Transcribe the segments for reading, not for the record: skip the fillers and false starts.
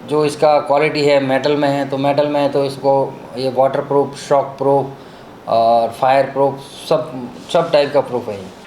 जो इसका क्वालिटी है मेटल में है, तो मेटल में है तो इसको ये वाटर प्रूफ, शॉक प्रूफ और फायर प्रूफ सब टाइप का प्रूफ है ये।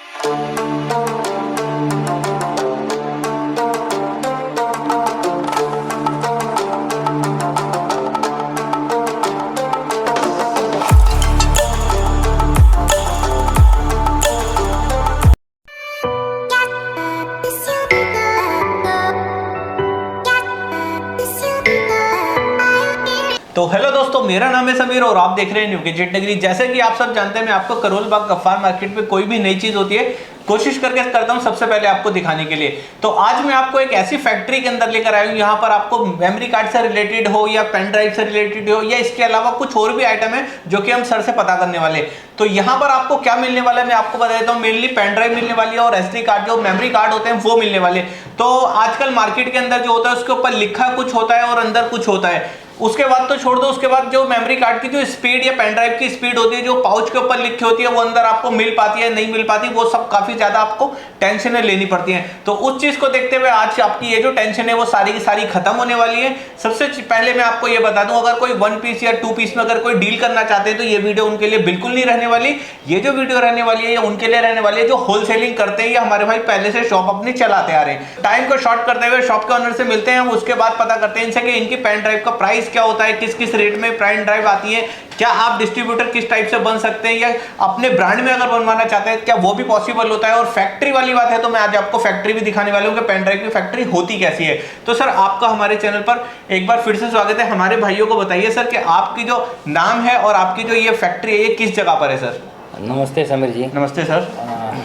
तो हेलो दोस्तों, मेरा नाम है समीर और आप देख रहे हैं न्यू गैजेट नगरी। जैसे कि आप सब जानते हैं, मैं आपको करोल बाग गफ्फार मार्केट में कोई भी नई चीज होती है कोशिश करके करता हूं सबसे पहले आपको दिखाने के लिए। तो आज मैं आपको एक ऐसी फैक्ट्री के अंदर लेकर आया हूं, यहाँ पर आपको मेमोरी कार्ड से रिलेटेड हो या पेन ड्राइव से रिलेटेड हो या इसके अलावा कुछ और भी आइटम है जो कि हम सर से पता करने वाले। तो यहाँ पर आपको क्या मिलने वाला है मैं आपको बता देता हूँ। मेनली पेन ड्राइव मिलने वाली है और एसडी कार्ड, जो मेमोरी कार्ड होते हैं वो मिलने वाले। तो आजकल मार्केट के अंदर जो होता है उसके ऊपर लिखा कुछ होता है और अंदर कुछ होता है। उसके बाद तो छोड़ दो, उसके बाद जो मेमोरी कार्ड की जो स्पीड या पेन ड्राइव की स्पीड होती है, जो पाउच के ऊपर लिखी होती है, वो अंदर आपको मिल पाती है नहीं मिल पाती, वो सब काफी ज्यादा आपको टेंशनें लेनी पड़ती हैं। तो उस चीज को देखते हुए आज आपकी ये जो टेंशन है वो सारी की सारी खत्म होने वाली है। सबसे पहले मैं आपको ये बता दूं, अगर कोई 1 पीस या 2 पीस में अगर कोई डील करना चाहते हैं तो ये वीडियो उनके लिए बिल्कुल नहीं रहने वाली। ये जो वीडियो रहने वाली है ये उनके लिए रहने वाली है जो होलसेलिंग करते हैं या हमारे भाई पहले से शॉप अपनी चलाते आ रहे हैं। टाइम को शॉर्ट करते हुए शॉप के ओनर से मिलते हैं हम, उसके बाद पता करते हैं इनसे कि इनकी पेन ड्राइव का प्राइस क्या होता है, किस रेट में पेन ड्राइव आती है, क्या आप डिस्ट्रीब्यूटर किस टाइप से बन सकते हैं या अपने ब्रांड में अगर बनवाना चाहते हैं क्या वो भी पॉसिबल होता है। और फैक्ट्री वाली बात है तो मैं आज आपको फैक्ट्री भी दिखाने वाला हूं कि पेन ड्राइव की फैक्ट्री होती कैसी है। तो सर आपका हमारे चैनल पर एक बार फिर से स्वागत है। हमारे भाइयों को बताइए सर कि आपकी जो नाम है और आपकी जो ये फैक्ट्री है ये किस जगह पर है सर। नमस्ते समीर जी। नमस्ते सर।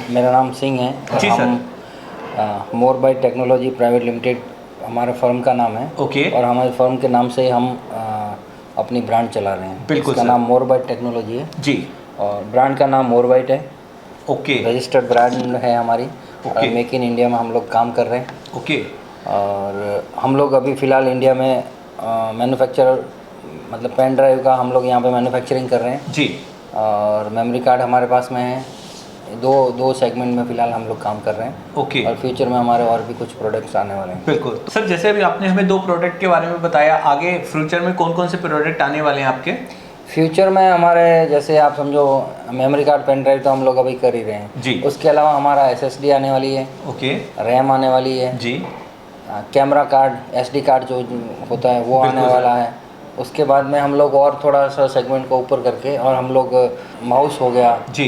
मेरा नाम सिंह है। जी sir. More by technology private limited हमारे फर्म का नाम है। ओके। और हमारे फर्म के नाम से हम अपनी ब्रांड चला रहे हैं। बिल्कुल। इसका नाम मोर बाइट टेक्नोलॉजी है जी। और ब्रांड का नाम मोर बाइट है। ओके। रजिस्टर्ड ब्रांड है हमारी। ओके। मेक इन इंडिया में हम लोग काम कर रहे हैं। ओके। और हम लोग अभी फ़िलहाल इंडिया में मैन्युफैक्चरर मतलब पेन ड्राइव का हम लोग यहाँ पे मैन्युफैक्चरिंग कर रहे हैं जी। और मेमोरी कार्ड हमारे पास में है। दो सेगमेंट में फ़िलहाल हम लोग काम कर रहे हैं। ओके। और फ्यूचर में हमारे और भी कुछ प्रोडक्ट्स आने वाले हैं। बिल्कुल। तो सर जैसे अभी आपने हमें 2 प्रोडक्ट के बारे में बताया, आगे फ्यूचर में कौन कौन से प्रोडक्ट आने वाले हैं आपके? फ्यूचर में हमारे जैसे आप समझो मेमोरी कार्ड पेन ड्राइव तो हम लोग अभी कर ही रहे हैं जी। उसके अलावा हमारा एसएसडी आने वाली है। ओके। रैम आने वाली है जी। कैमरा कार्ड एसडी कार्ड जो होता है वो आने वाला है। उसके बाद में हम लोग और थोड़ा सा सेगमेंट को ऊपर करके और हम लोग माउस हो गया जी,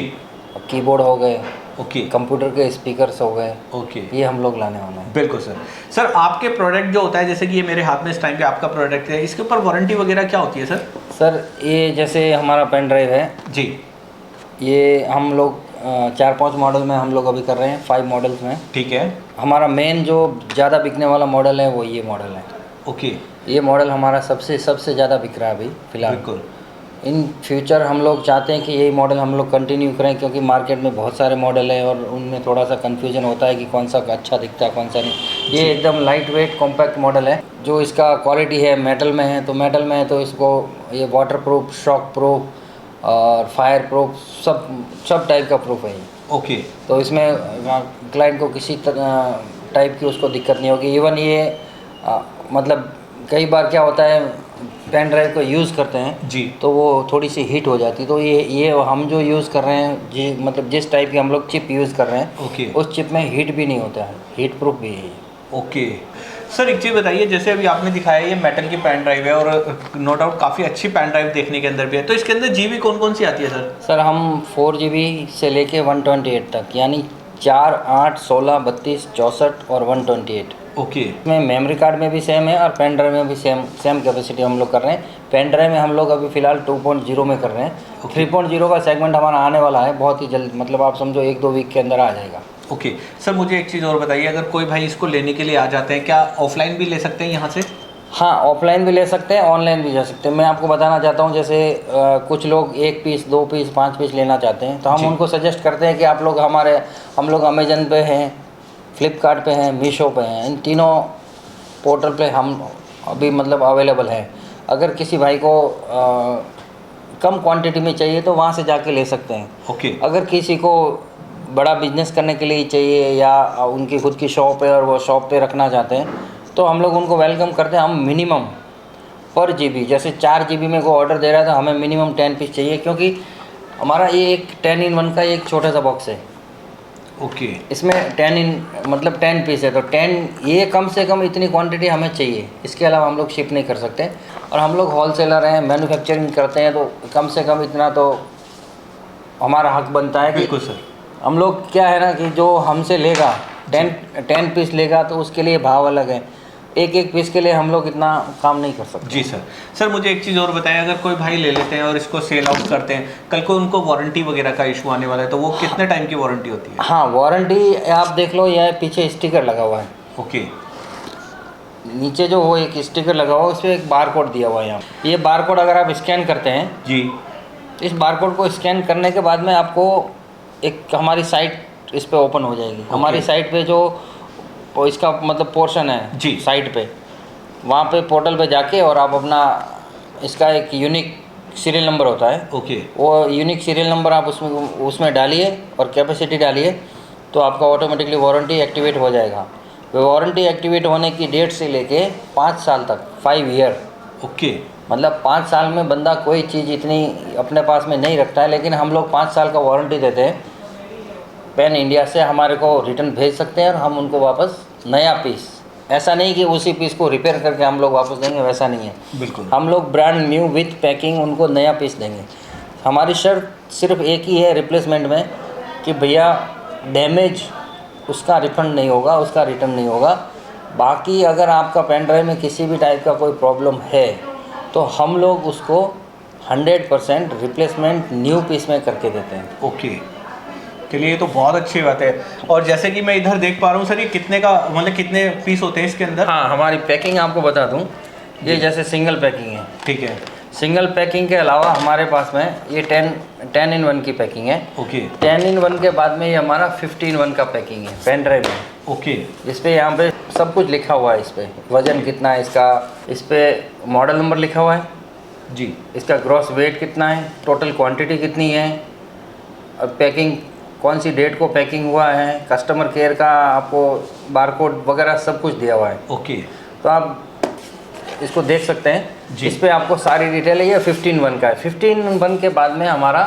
कीबोर्ड हो गए, ओके, कंप्यूटर के स्पीकर्स हो गए, ओके, ये हम लोग लाने वाले हैं। बिल्कुल सर। सर आपके प्रोडक्ट जो होता है जैसे कि ये मेरे हाथ में इस टाइम पे आपका प्रोडक्ट है, इसके ऊपर वारंटी वगैरह क्या होती है सर? सर ये जैसे हमारा पेन ड्राइव है जी, ये हम लोग 4-5 मॉडल में हम लोग अभी कर रहे हैं, 5 मॉडल्स में। ठीक है। हमारा मेन जो ज़्यादा बिकने वाला मॉडल है वो ये मॉडल है। ओके। ये मॉडल हमारा सबसे ज़्यादा बिक रहा है अभी फ़िलहाल। बिल्कुल। इन फ्यूचर हम लोग चाहते हैं कि यही मॉडल हम लोग कंटिन्यू करें क्योंकि मार्केट में बहुत सारे मॉडल है और उनमें थोड़ा सा कन्फ्यूजन होता है कि कौन सा अच्छा दिखता है कौन सा नहीं। ये एकदम लाइट वेट कॉम्पैक्ट मॉडल है। जो इसका क्वालिटी है मेटल में है तो इसको ये वाटर प्रूफ, शॉक प्रूफ और फायर प्रूफ सब टाइप का प्रूफ है ये। ओके। तो इसमें क्लाइंट को किसी टाइप की उसको दिक्कत नहीं होगी। इवन ये मतलब कई बार क्या होता है पेन ड्राइव को यूज़ करते हैं जी, तो वो थोड़ी सी हीट हो जाती है। तो ये हम जो यूज़ कर रहे हैं मतलब जिस टाइप की हम लोग चिप यूज़ कर रहे हैं ओके, उस चिप में हीट भी नहीं होता है, हीट प्रूफ भी है। ओके। सर एक चीज़ बताइए, जैसे अभी आपने दिखाया ये मेटल की पेन ड्राइव है और नो डाउट काफ़ी अच्छी पेन ड्राइव देखने के अंदर भी है, तो इसके अंदर जीबी कौन कौन सी आती है सर? सर हम 4 GB से लेके 128 तक यानी 4, 8, 16, 32, 64 और 128। ओके। इसमें मेमोरी कार्ड में भी सेम है और पेन ड्राइव में भी सेम कैपेसिटी हम लोग कर रहे हैं। पेन ड्राइव में हम लोग अभी फ़िलहाल 2.0 में कर रहे हैं। 3.0 का सेगमेंट हमारा आने वाला है बहुत ही जल्द, मतलब आप समझो 1-2 वीक के अंदर आ जाएगा। ओके। सर मुझे एक चीज़ और बताइए, अगर कोई भाई इसको लेने के लिए आ जाते हैं क्या ऑफलाइन भी ले सकते हैं यहाँ से? हाँ, ऑफलाइन भी ले सकते हैं, ऑनलाइन भी जा सकते हैं। मैं आपको बताना चाहता हूँ जैसे कुछ लोग 1 पीस, 2 पीस, 5 पीस लेना चाहते हैं तो हम उनको सजेस्ट करते हैं कि आप लोग हम लोग अमेजन पे हैं, फ्लिपकार्ट पे हैं, मीशो पे हैं, इन तीनों पोर्टल पे हम अभी मतलब अवेलेबल हैं। अगर किसी भाई को कम क्वांटिटी में चाहिए तो वहाँ से जाके ले सकते हैं। ओके। अगर किसी को बड़ा बिजनेस करने के लिए चाहिए या उनकी खुद की शॉप है और वो शॉप पे रखना चाहते हैं तो हम लोग उनको वेलकम करते हैं। हम मिनिमम पर GB, जैसे 4 GB में को ऑर्डर दे रहा है तो हमें मिनिमम 10 पीस चाहिए, क्योंकि हमारा ये एक 10-in-1 का एक छोटा सा बॉक्स है। ओके। इसमें 10 पीस है, तो 10 ये कम से कम इतनी क्वांटिटी हमें चाहिए, इसके अलावा हम लोग शिप नहीं कर सकते। और हम लोग होलसेलर हैं, मैन्युफैक्चरिंग करते हैं, तो कम से कम इतना तो हमारा हक बनता है कि बिल्कुल सर। हम लोग क्या है ना कि जो हमसे लेगा 10 पीस लेगा तो उसके लिए भाव अलग है, एक पीस के लिए हम लोग इतना काम नहीं कर सकते। जी सर। सर मुझे एक चीज़ और बताएं, अगर कोई भाई ले लेते हैं और इसको सेल आउट करते हैं, कल को उनको वारंटी वगैरह का इशू आने वाला है, तो वो कितने टाइम की वारंटी होती है? हाँ, वारंटी आप देख लो, यह पीछे स्टिकर लगा हुआ है। ओके। नीचे जो वो एक स्टिकर लगा हुआ है, उस पर एक बार कोड दिया हुआ है। यहाँ ये बार कोड अगर आप स्कैन करते हैं जी, इस बार कोड को स्कैन करने के बाद में आपको एक हमारी साइट इस पे ओपन हो जाएगी। हमारी साइट पे जो इसका मतलब पोर्शन है जी, साइट पे, वहाँ पे पोर्टल पे जाके और आप अपना इसका एक यूनिक सीरियल नंबर होता है। ओके। वो यूनिक सीरियल नंबर आप उसमें डालिए और कैपेसिटी डालिए, तो आपका ऑटोमेटिकली वारंटी एक्टिवेट हो जाएगा। वारंटी एक्टिवेट होने की डेट से लेके 5 साल तक, 5 ईयर। ओके। मतलब 5 साल में बंदा कोई चीज़ इतनी अपने पास में नहीं रखता है, लेकिन हम लोग 5 साल का वारंटी देते हैं। पैन इंडिया से हमारे को रिटर्न भेज सकते हैं और हम उनको वापस नया पीस, ऐसा नहीं कि उसी पीस को रिपेयर करके हम लोग वापस देंगे, वैसा नहीं है। बिल्कुल। हम लोग ब्रांड न्यू विथ पैकिंग उनको नया पीस देंगे। हमारी शर्त सिर्फ एक ही है रिप्लेसमेंट में कि भैया डैमेज उसका रिफंड नहीं होगा, उसका रिटर्न नहीं होगा। बाकी अगर आपका पेन ड्राइव में किसी भी टाइप का कोई प्रॉब्लम है तो हम लोग उसको 100% रिप्लेसमेंट न्यू पीस में करके देते हैं। ओके, चलिए ये तो बहुत अच्छी बात है। और जैसे कि मैं इधर देख पा रहा हूँ सर, ये कितने का मतलब कितने पीस होते हैं इसके अंदर? हाँ, हमारी पैकिंग आपको बता दूँ, ये जैसे सिंगल पैकिंग है। ठीक है। सिंगल पैकिंग के अलावा हमारे पास में ये 10-in-1 की पैकिंग है। ओके। 10-in-1 के बाद में ये हमारा 15-in-1 का पैकिंग है पेन ड्राइव में। ओके। इस पे यहाँ पे सब कुछ लिखा हुआ है। इस पे वज़न कितना है इसका, इस पे मॉडल नंबर लिखा हुआ है जी, इसका ग्रॉस वेट कितना है, टोटल क्वांटिटी कितनी है, और पैकिंग कौन सी डेट को पैकिंग हुआ है, कस्टमर केयर का आपको बारकोड वगैरह सब कुछ दिया हुआ है। ओके। तो आप इसको देख सकते हैं। जी। इस पे आपको सारी डिटेल है। ये 15-in-1 का है। 15-in-1 के बाद में हमारा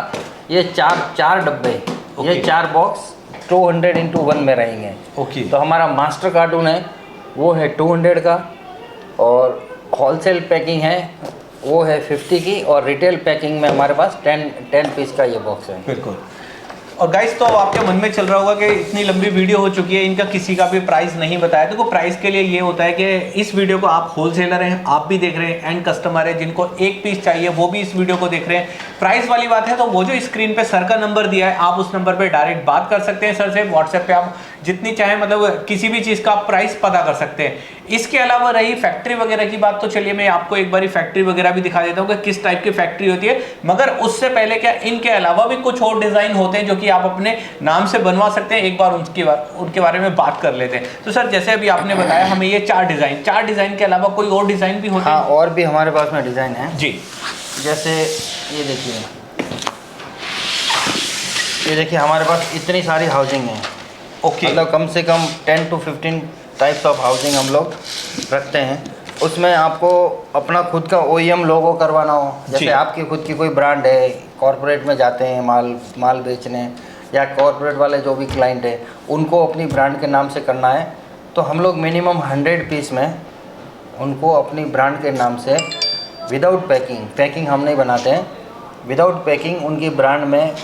ये चार डब्बे, ये 4 बॉक्स 200x1 में रहेंगे। ओके। तो हमारा मास्टर कार्टून है वो है 200 का, और होलसेल पैकिंग है वो है 50 की, और रिटेल पैकिंग में हमारे पास 10 पीस का ये बॉक्स है। बिल्कुल। और गाइस, तो आपके मन में चल रहा होगा कि इतनी लंबी वीडियो हो चुकी है, इनका किसी का भी प्राइस नहीं बताया। देखो, प्राइस के लिए ये होता है कि इस वीडियो को आप होलसेलर हैं, आप भी देख रहे हैं, एंड कस्टमर है जिनको एक पीस चाहिए वो भी इस वीडियो को देख रहे हैं। प्राइस वाली बात है तो वो जो स्क्रीन पे सर का नंबर दिया है, आप उस नंबर पे डायरेक्ट बात कर सकते हैं सर से। व्हाट्सएप पे आप जितनी चाहें मतलब किसी भी चीज़ का आप प्राइस पता कर सकते हैं। इसके अलावा रही फैक्ट्री वगैरह की बात, तो चलिए मैं आपको एक बारी फैक्ट्री वगैरह भी दिखा देता हूँ कि किस टाइप की फैक्ट्री होती है। मगर उससे पहले क्या इनके अलावा भी कुछ और डिज़ाइन होते हैं जो कि आप अपने नाम से बनवा सकते हैं। एक बार उनके बारे में बात कर लेते हैं। तो सर, जैसे अभी आपने बताया हमें ये 4 डिज़ाइन के अलावा कोई और डिज़ाइन भी होते हैं? हाँ, और भी हमारे पास में डिज़ाइन है जी। जैसे ये देखिए हमारे पास इतनी सारी हाउसिंग है। ओके। मतलब कम से कम 10 to 15 टाइप्स ऑफ हाउसिंग हम लोग रखते हैं। उसमें आपको अपना खुद का OEM लोगो करवाना हो, जैसे आपकी खुद की कोई ब्रांड है, कॉरपोरेट में जाते हैं माल बेचने, या कॉरपोरेट वाले जो भी क्लाइंट है उनको अपनी ब्रांड के नाम से करना है, तो हम लोग मिनिमम 100 पीस में उनको अपनी ब्रांड के नाम से विदाउट पैकिंग हम नहीं बनाते हैं, विदाउट पैकिंग उनकी ब्रांड में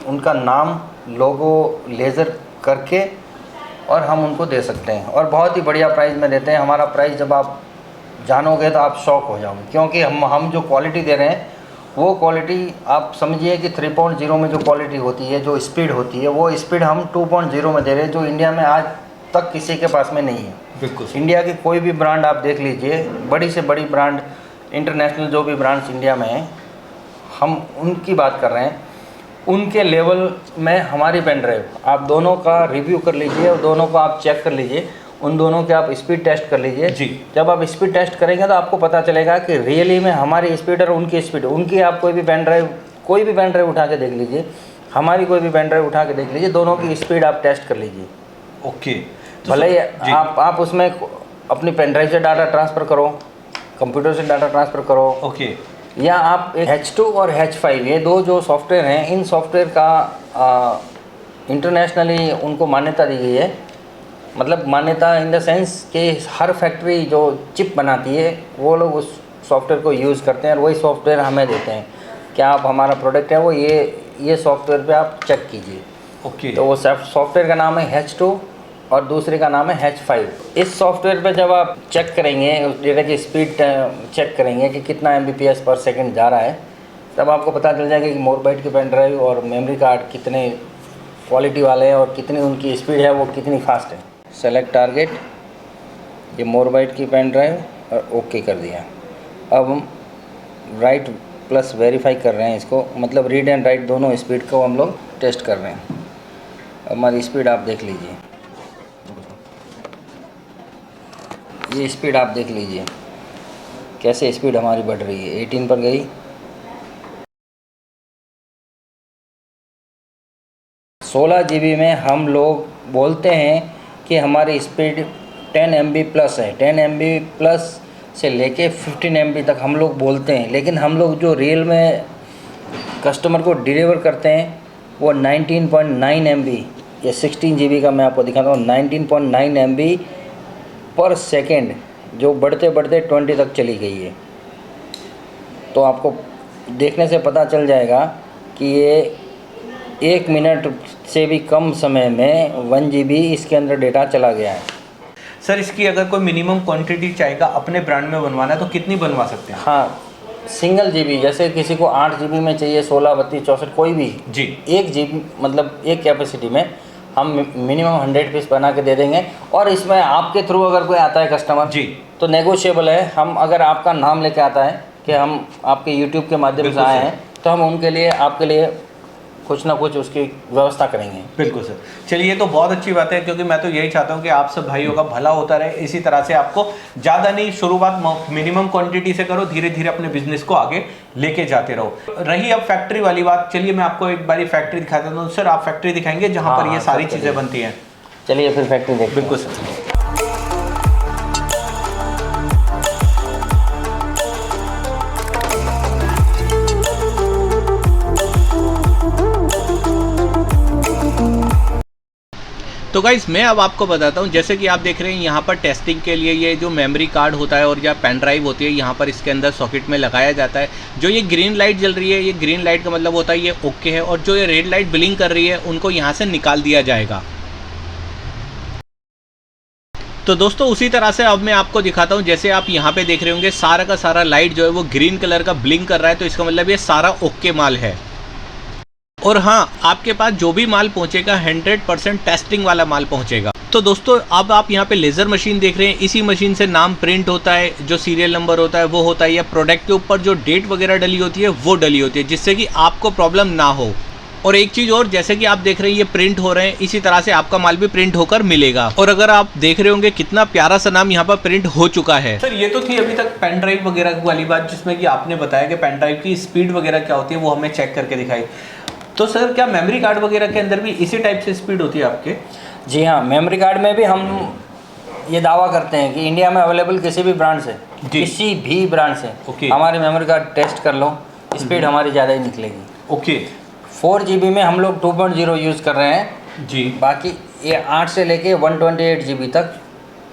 उनका नाम लोगो लेज़र करके और हम उनको दे सकते हैं। और बहुत ही बढ़िया प्राइस में देते हैं। हमारा प्राइस जब आप जानोगे तो आप शॉक हो जाओगे, क्योंकि हम जो क्वालिटी दे रहे हैं वो क्वालिटी आप समझिए कि 3.0 में जो क्वालिटी होती है, जो स्पीड होती है, वो स्पीड हम 2.0 में दे रहे हैं, जो इंडिया में आज तक किसी के पास में नहीं है। बिल्कुल। इंडिया की कोई भी ब्रांड आप देख लीजिए, बड़ी से बड़ी ब्रांड, इंटरनेशनल जो भी ब्रांड्स इंडिया में हैं, हम उनकी बात कर रहे हैं, उनके लेवल में हमारी पेन ड्राइव, आप दोनों का रिव्यू कर लीजिए और दोनों को आप चेक कर लीजिए, उन दोनों के आप स्पीड टेस्ट कर लीजिए जी। जब आप स्पीड टेस्ट करेंगे तो आपको पता चलेगा कि रियली में हमारी स्पीड और उनकी स्पीड, उनकी आप कोई भी पेन ड्राइव उठा के देख लीजिए, हमारी कोई भी पेन ड्राइव उठा के देख लीजिए, दोनों की स्पीड आप टेस्ट कर लीजिए। ओके। भले ही आप उसमें अपनी पेन ड्राइव से डाटा ट्रांसफ़र करो, कंप्यूटर से डाटा ट्रांसफ़र करो, ओके। या आप H2 और H5 ये दो जो सॉफ्टवेयर हैं, इन सॉफ्टवेयर का इंटरनेशनली उनको मान्यता दी गई है। मतलब मान्यता इन द सेंस कि हर फैक्ट्री जो चिप बनाती है वो लोग उस सॉफ्टवेयर को यूज़ करते हैं और वही सॉफ्टवेयर हमें देते हैं कि आप हमारा प्रोडक्ट है वो ये सॉफ्टवेयर पे आप चेक कीजिए। ओके। तो वो सॉफ्टवेयर का नाम है H2 और दूसरे का नाम है H5। इस सॉफ्टवेयर पे जब आप चेक करेंगे, उस डेटा की स्पीड चेक करेंगे कि कितना Mbps पर सेकंड जा रहा है, तब आपको पता चल जाएगा कि मोरबाइट की पेन ड्राइव और मेमोरी कार्ड कितने क्वालिटी वाले हैं और कितनी उनकी स्पीड है, वो कितनी फास्ट है। सेलेक्ट टारगेट, ये मोरबाइट की पेन ड्राइव, और ओके कर दिया। अब हम राइट प्लस वेरीफाई कर रहे हैं इसको, मतलब रीड एंड राइट दोनों स्पीड को हम लोग टेस्ट कर रहे हैं। हमारी स्पीड आप देख लीजिए, ये स्पीड आप देख लीजिए कैसे स्पीड हमारी बढ़ रही है। 18 पर गई, 16 GB में हम लोग बोलते हैं कि हमारी स्पीड 10 MB प्लस है। 10 MB प्लस से लेके 15 MB तक हम लोग बोलते हैं, लेकिन हम लोग जो रियल में कस्टमर को डिलीवर करते हैं वो 19.9 MB या 16 GB का मैं आपको दिखाता हूँ। 19.9 MB पर सेकेंड जो बढ़ते बढ़ते 20 तक चली गई है। तो आपको देखने से पता चल जाएगा कि ये 1 मिनट से भी कम समय में 1 GB इसके अंदर डेटा चला गया है। सर इसकी अगर कोई मिनिमम क्वांटिटी चाहेगा अपने ब्रांड में बनवाना है तो कितनी बनवा सकते हैं? हाँ, सिंगल GB, जैसे किसी को 8 GB में चाहिए, 16, 32, 64 कोई भी जी, 1 GB मतलब एक कैपेसिटी में हम मिनिमम 100 पीस बना के दे देंगे। और इसमें आपके थ्रू अगर कोई आता है कस्टमर जी, तो नेगोशिएबल है। हम अगर आपका नाम लेके आता है कि हम आपके यूट्यूब के माध्यम से आए हैं, तो हम उनके लिए आपके लिए कुछ ना कुछ उसकी व्यवस्था करेंगे। बिल्कुल सर। चलिए, ये तो बहुत अच्छी बात है, क्योंकि मैं तो यही चाहता हूँ कि आप सब भाइयों का भला होता रहे। इसी तरह से आपको ज़्यादा नहीं, शुरुआत मिनिमम क्वांटिटी से करो, धीरे धीरे अपने बिजनेस को आगे लेके जाते रहो। रही अब फैक्ट्री वाली बात, चलिए मैं आपको एक बारी फैक्ट्री दिखा देता हूँ। सर आप फैक्ट्री दिखाएंगे जहाँ पर ये सारी चीज़ें बनती हैं? चलिए फिर फैक्ट्री देखते हैं। बिल्कुल सर। तो गाइस मैं अब आपको बताता हूँ, जैसे कि आप देख रहे हैं यहाँ पर टेस्टिंग के लिए ये जो मेमोरी कार्ड होता है और या पेन ड्राइव होती है, यहाँ पर इसके अंदर सॉकेट में लगाया जाता है। जो ये ग्रीन लाइट जल रही है, ये ग्रीन लाइट का मतलब होता है ये ओके है, और जो ये रेड लाइट ब्लिंक कर रही है उनको यहाँ से निकाल दिया जाएगा। तो दोस्तों उसी तरह से अब मैं आपको दिखाता हूँ। जैसे आप यहाँ पे देख रहे होंगे सारा का सारा लाइट जो है वो ग्रीन कलर का ब्लिंक कर रहा है, तो इसका मतलब ये सारा ओके माल है। और हाँ, आपके पास जो भी माल पहुंचेगा 100% टेस्टिंग वाला माल पहुंचेगा। तो दोस्तों अब आप यहाँ पे लेज़र मशीन देख रहे हैं, इसी मशीन से नाम प्रिंट होता है, जो सीरियल नंबर होता है वो होता है, या प्रोडक्ट के ऊपर जो डेट वगैरह डली होती है वो डली होती है, जिससे कि आपको प्रॉब्लम ना हो। और एक चीज़ और, जैसे कि आप देख रहे हैं ये प्रिंट हो रहे हैं, इसी तरह से आपका माल भी प्रिंट होकर मिलेगा। और अगर आप देख रहे होंगे कितना प्यारा सा नाम यहाँ पर प्रिंट हो चुका है। सर ये तो थी अभी तक पेन ड्राइव वगैरह वाली बात, जिसमें कि आपने बताया कि पेन ड्राइव की स्पीड वगैरह क्या होती है वो हमें चेक करके दिखाई। तो सर क्या मेमोरी कार्ड वगैरह के अंदर भी इसी टाइप से स्पीड होती है आपके? जी हाँ, मेमोरी कार्ड में भी हम ये दावा करते हैं कि इंडिया में अवेलेबल किसी भी ब्रांड से, किसी भी ब्रांड से हमारी मेमोरी कार्ड टेस्ट कर लो, स्पीड हमारी ज़्यादा ही निकलेगी। ओके। 4 GB में हम लोग 2.0 यूज़ कर रहे हैं जी। बाकी ये 8 से लेके 128 GB तक,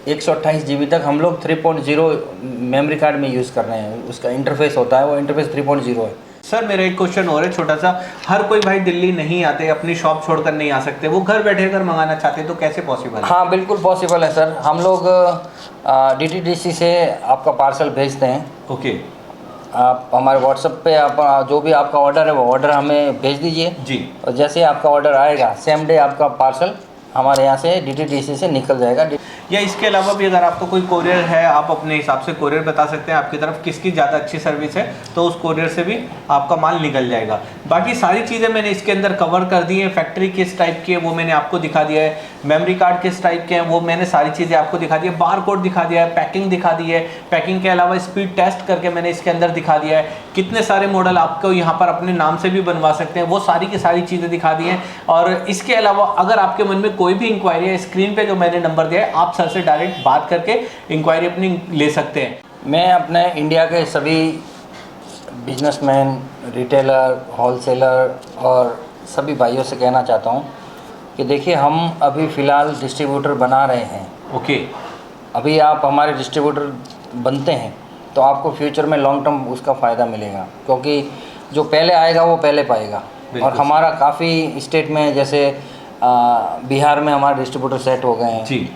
128 GB तक हम लोग 3.0 मेमोरी कार्ड में यूज़ कर रहे हैं। उसका इंटरफेस होता है, वो इंटरफेस 3.0 है। सर मेरा एक क्वेश्चन और है छोटा सा, हर कोई भाई दिल्ली नहीं आते, अपनी शॉप छोड़कर नहीं आ सकते, वो घर बैठे कर मंगाना चाहते हैं, तो कैसे पॉसिबल है? हाँ बिल्कुल पॉसिबल है सर। हम लोग DTDC से आपका पार्सल भेजते हैं। ओके। आप हमारे व्हाट्सएप पे आप जो भी आपका ऑर्डर है वो ऑर्डर हमें भेज दीजिए जी, और जैसे आपका ऑर्डर आएगा सेम डे आपका पार्सल हमारे यहाँ से DTDC से निकल जाएगा। या इसके अलावा भी अगर आपको कोई कोरियर है, आप अपने हिसाब से कोरियर बता सकते हैं आपकी तरफ किसकी ज़्यादा अच्छी सर्विस है, तो उस कोरियर से भी आपका माल निकल जाएगा। बाकी सारी चीज़ें मैंने इसके अंदर कवर कर दी हैं। फैक्ट्री किस टाइप की है वो मैंने आपको दिखा दिया है, मेमोरी कार्ड किस टाइप के हैं वो मैंने सारी चीज़ें आपको दिखा दी है, बार कोड दिखा दिया है, पैकिंग दिखा दी है, पैकिंग के अलावा स्पीड टेस्ट करके मैंने इसके अंदर दिखा दिया है, कितने सारे मॉडल आपको यहाँ पर अपने नाम से भी बनवा सकते हैं, वो सारी की सारी चीज़ें दिखा दी हैं। और इसके अलावा अगर आपके मन में कोई भी इंक्वायरी है, स्क्रीन पे जो मैंने नंबर दिया है आप आप सर से डायरेक्ट बात करके इंक्वायरी अपनी ले सकते हैं। मैं अपने इंडिया के सभी बिजनेसमैन, रिटेलर, होलसेलर और सभी भाइयों से कहना चाहता हूँ कि देखिए, हम अभी फ़िलहाल डिस्ट्रीब्यूटर बना रहे हैं। ओके। अभी आप हमारे डिस्ट्रीब्यूटर बनते हैं तो आपको फ्यूचर में लॉन्ग टर्म उसका फ़ायदा मिलेगा, क्योंकि जो पहले आएगा वो पहले पाएगा। और हमारा काफ़ी स्टेट में, जैसे बिहार में हमारे डिस्ट्रीब्यूटर सेट हो गए हैं जी,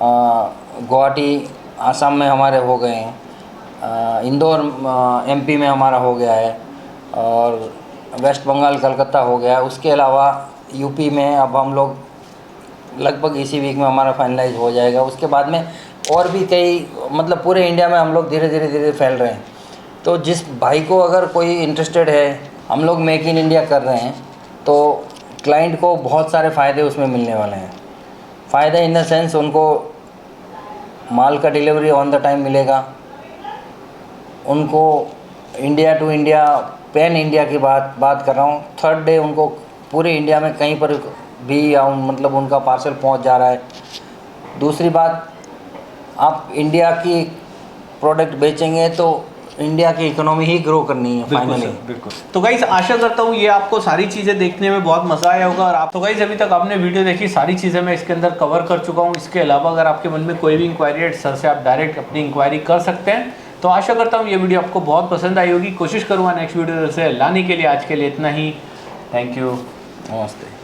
गुवाहाटी आसाम में हमारे हो गए हैं, इंदौर एमपी में हमारा हो गया है, और वेस्ट बंगाल कलकत्ता हो गया है। उसके अलावा यूपी में अब हम लोग लगभग इसी वीक में हमारा फाइनलाइज हो जाएगा। उसके बाद में और भी कई, मतलब पूरे इंडिया में हम लोग धीरे धीरे फैल रहे हैं। तो जिस भाई को अगर कोई इंटरेस्टेड है, हम लोग मेक इन इंडिया कर रहे हैं, तो क्लाइंट को बहुत सारे फ़ायदे उसमें मिलने वाले हैं। फ़ायदे इन द सेंस, उनको माल का डिलीवरी ऑन द टाइम मिलेगा, उनको India to India, pan India की बात कर रहा हूँ, थर्ड डे उनको पूरे इंडिया में कहीं पर भी मतलब उनका पार्सल पहुँच जा रहा है। दूसरी बात, आप इंडिया की प्रोडक्ट बेचेंगे तो इंडिया की इकोनॉमी ही ग्रो करनी है फाइनली। बिल्कुल। तो गाइस, आशा करता हूँ ये आपको सारी चीज़ें देखने में बहुत मज़ा आया होगा। और आप तो गाइस अभी तक आपने वीडियो देखी, सारी चीज़ें मैं इसके अंदर कवर कर चुका हूँ। इसके अलावा अगर आपके मन में कोई भी इंक्वायरी है, सर से आप डायरेक्ट अपनी इंक्वायरी कर सकते हैं। तो आशा करता हूँ ये वीडियो आपको बहुत पसंद आई होगी। कोशिश करूँगा नेक्स्ट वीडियो से लाने के लिए। आज के लिए इतना ही। Thank you. नमस्ते।